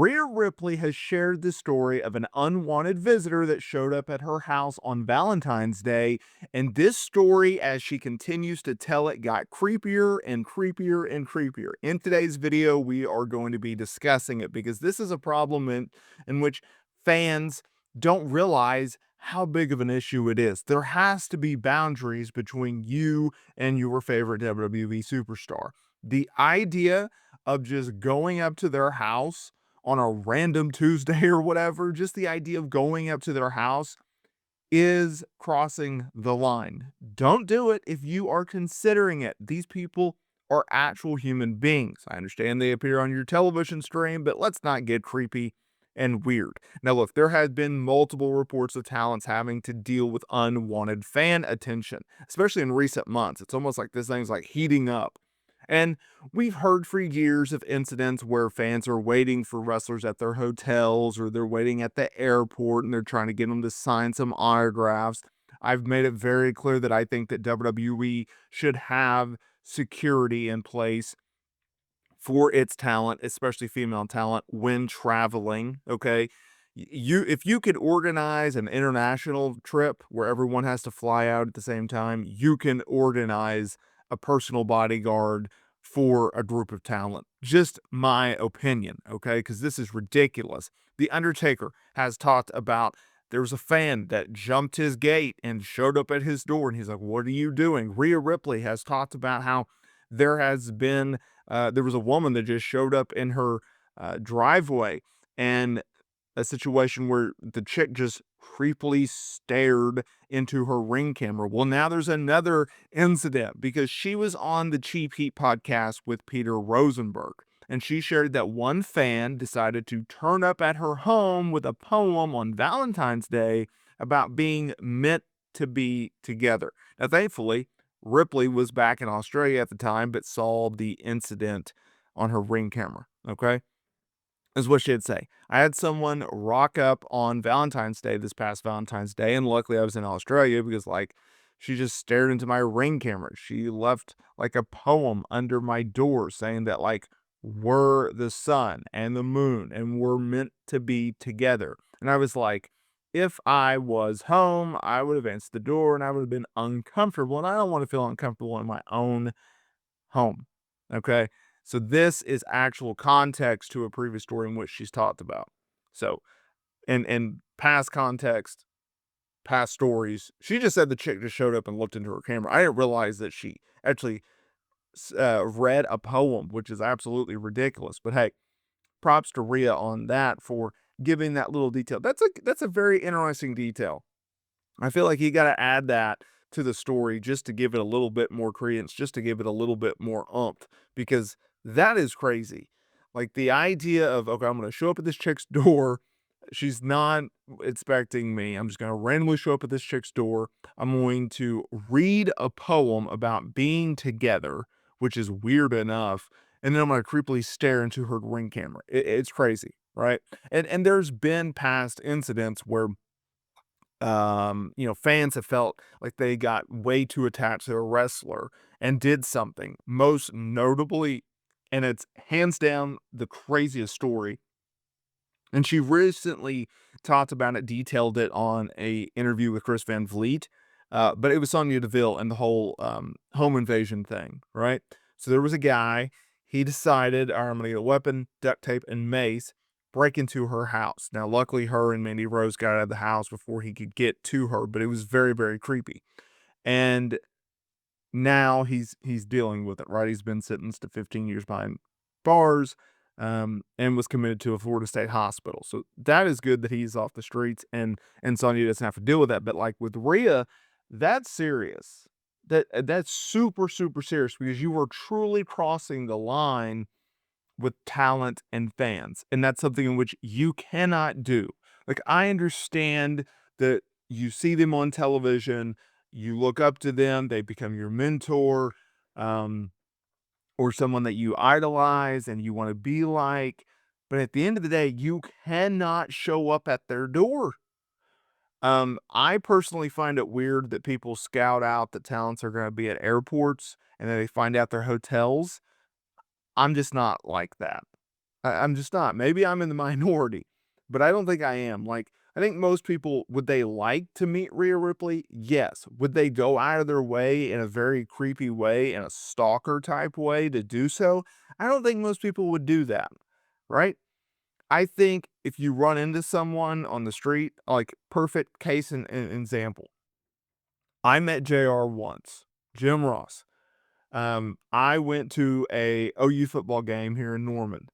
Rhea Ripley has shared the story of an unwanted visitor that showed up at her house on Valentine's Day, and this story, as she continues to tell it, got creepier and creepier and creepier. In today's video, we are going to be discussing it because this is a problem in which fans don't realize how big of an issue it is. There has to be boundaries between you and your favorite WWE superstar. The idea of just going up to their house on a random Tuesday or whatever, just the idea of going up to their house is crossing the line. Don't do it if you are considering it. These people are actual human beings. I understand they appear on your television stream, but let's not get creepy and weird. Now, look, there have been multiple reports of talents having to deal with unwanted fan attention, especially in recent months. It's almost like this thing's like heating up. And we've heard for years of incidents where fans are waiting for wrestlers at their hotels or they're waiting at the airport and they're trying to get them to sign some autographs. I've made it very clear that I think that WWE should have security in place for its talent, especially female talent, when traveling. Okay. If you could organize an international trip where everyone has to fly out at the same time, you can organize a personal bodyguard for a group of talent. Just my opinion, okay? Because this is ridiculous. The Undertaker has talked about there was a fan that jumped his gate and showed up at his door, and he's like, "What are you doing?" Rhea Ripley has talked about how there was a woman that just showed up in her driveway, and a situation where the chick just creepily stared into her Ring camera. Well, now there's another incident because she was on the Cheap Heat podcast with Peter Rosenberg, and she shared that one fan decided to turn up at her home with a poem on Valentine's Day about being meant to be together. Now, thankfully, Ripley was back in Australia at the time, but saw the incident on her Ring camera. Okay, is what she'd say. I had someone rock up on Valentine's Day, this past Valentine's Day, and luckily I was in Australia because, like, she just stared into my Ring camera. She left, like, a poem under my door saying that, like, we're the sun and the moon and we're meant to be together. And I was like, if I was home, I would have answered the door and I would have been uncomfortable, and I don't want to feel uncomfortable in my own home. Okay. So this is actual context to a previous story in which she's talked about. So in past context, past stories, she just said the chick just showed up and looked into her camera. I didn't realize that she actually read a poem, which is absolutely ridiculous. But hey, props to Rhea on that for giving that little detail. That's a very interesting detail. I feel like you got to add that to the story just to give it a little bit more credence, just to give it a little bit more oomph, because that is crazy. Like the idea of, okay, I'm going to show up at this chick's door. She's not expecting me. I'm just going to randomly show up at this chick's door. I'm going to read a poem about being together, which is weird enough. And then I'm going to creepily stare into her Ring camera. It's crazy, right? And there's been past incidents where fans have felt like they got way too attached to a wrestler and did something. Most notably, and it's hands down the craziest story. And she recently talked about it, detailed it on a interview with Chris Van Vliet. But it was Sonya Deville and the whole home invasion thing, right? So there was a guy, he decided, all right, I'm going to get a weapon, duct tape, and mace, break into her house. Now, luckily, her and Mandy Rose got out of the house before he could get to her, but it was very, very creepy. And now he's dealing with it, right? He's been sentenced to 15 years behind bars, and was committed to a Florida State hospital. So that is good that he's off the streets and Sonya doesn't have to deal with that. But like with Rhea, that's serious. That's super, super serious because you are truly crossing the line with talent and fans. And that's something in which you cannot do. Like, I understand that you see them on television, you look up to them, they become your mentor, um, or someone that you idolize and you want to be like. But at the end of the day, you cannot show up at their door. I personally find it weird that people scout out that talents are going to be at airports and then they find out their hotels. I'm just not like that. I'm just not. Maybe I'm in the minority, but I don't think I am. Like, I think most people, would they like to meet Rhea Ripley? Yes. Would they go out of their way in a very creepy way, in a stalker type way to do so? I don't think most people would do that, right? I think if you run into someone on the street, like perfect case in example, I met JR once, Jim Ross. I went to a OU football game here in Norman,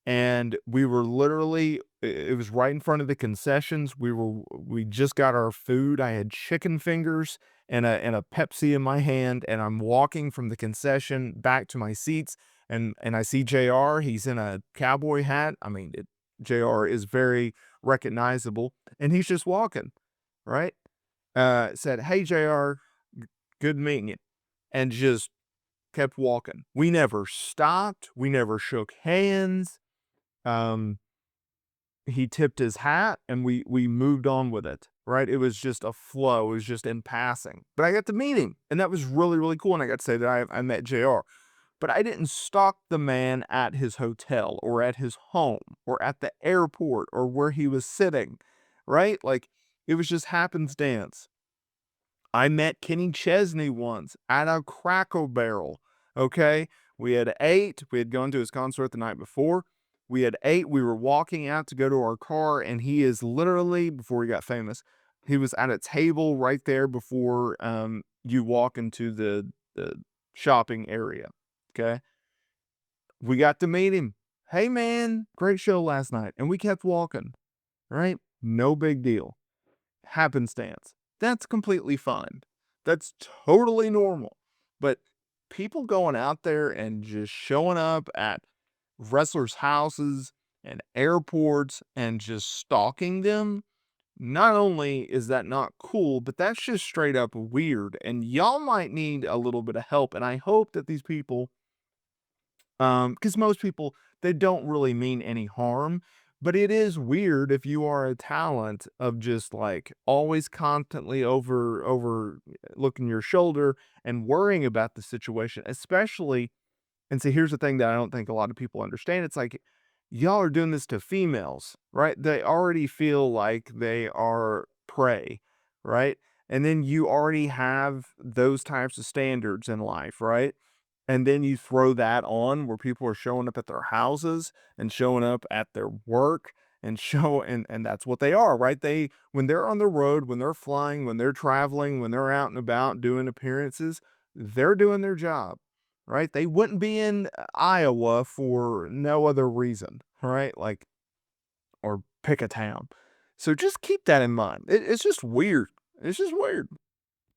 and we were literally, it was right in front of the concessions. We just got our food. I had chicken fingers and a Pepsi in my hand, and I'm walking from the concession back to my seats, and I see JR. He's in a cowboy hat. I mean, JR is very recognizable, and he's just walking, right? Said, "Hey, JR, good meeting you," and just kept walking. We never stopped. We never shook hands. Um, he tipped his hat and we moved on with it, right? It was just a flow. It was just in passing. But I got to meet him, and that was really, really cool. And I got to say that I met JR. But I didn't stalk the man at his hotel or at his home or at the airport or where he was sitting, right? Like, it was just happenstance. I met Kenny Chesney once at a Cracker Barrel. Okay. We had ate. We had gone to his concert the night before. We had ate. We were walking out to go to our car, and he is literally, before he got famous, he was at a table right there before you walk into the shopping area. Okay. We got to meet him. Hey, man, great show last night. And we kept walking, right? No big deal. Happenstance. That's completely fine. That's totally normal. But people going out there and just showing up at wrestlers' houses and airports and just stalking them, not only is that not cool, but that's just straight up weird. And y'all might need a little bit of help. And I hope that these people, because most people, they don't really mean any harm, but it is weird if you are a talent of just, like, always constantly over looking your shoulder and worrying about the situation, especially. And see, here's the thing that I don't think a lot of people understand. It's like, y'all are doing this to females, right? They already feel like they are prey, right? And then you already have those types of standards in life, right? And then you throw that on where people are showing up at their houses and showing up at their work and and that's what they are, right? They, when they're on the road, when they're flying, when they're traveling, when they're out and about doing appearances, they're doing their job, right? They wouldn't be in Iowa for no other reason, right? Like, or pick a town. So just keep that in mind. It's just weird. It's just weird.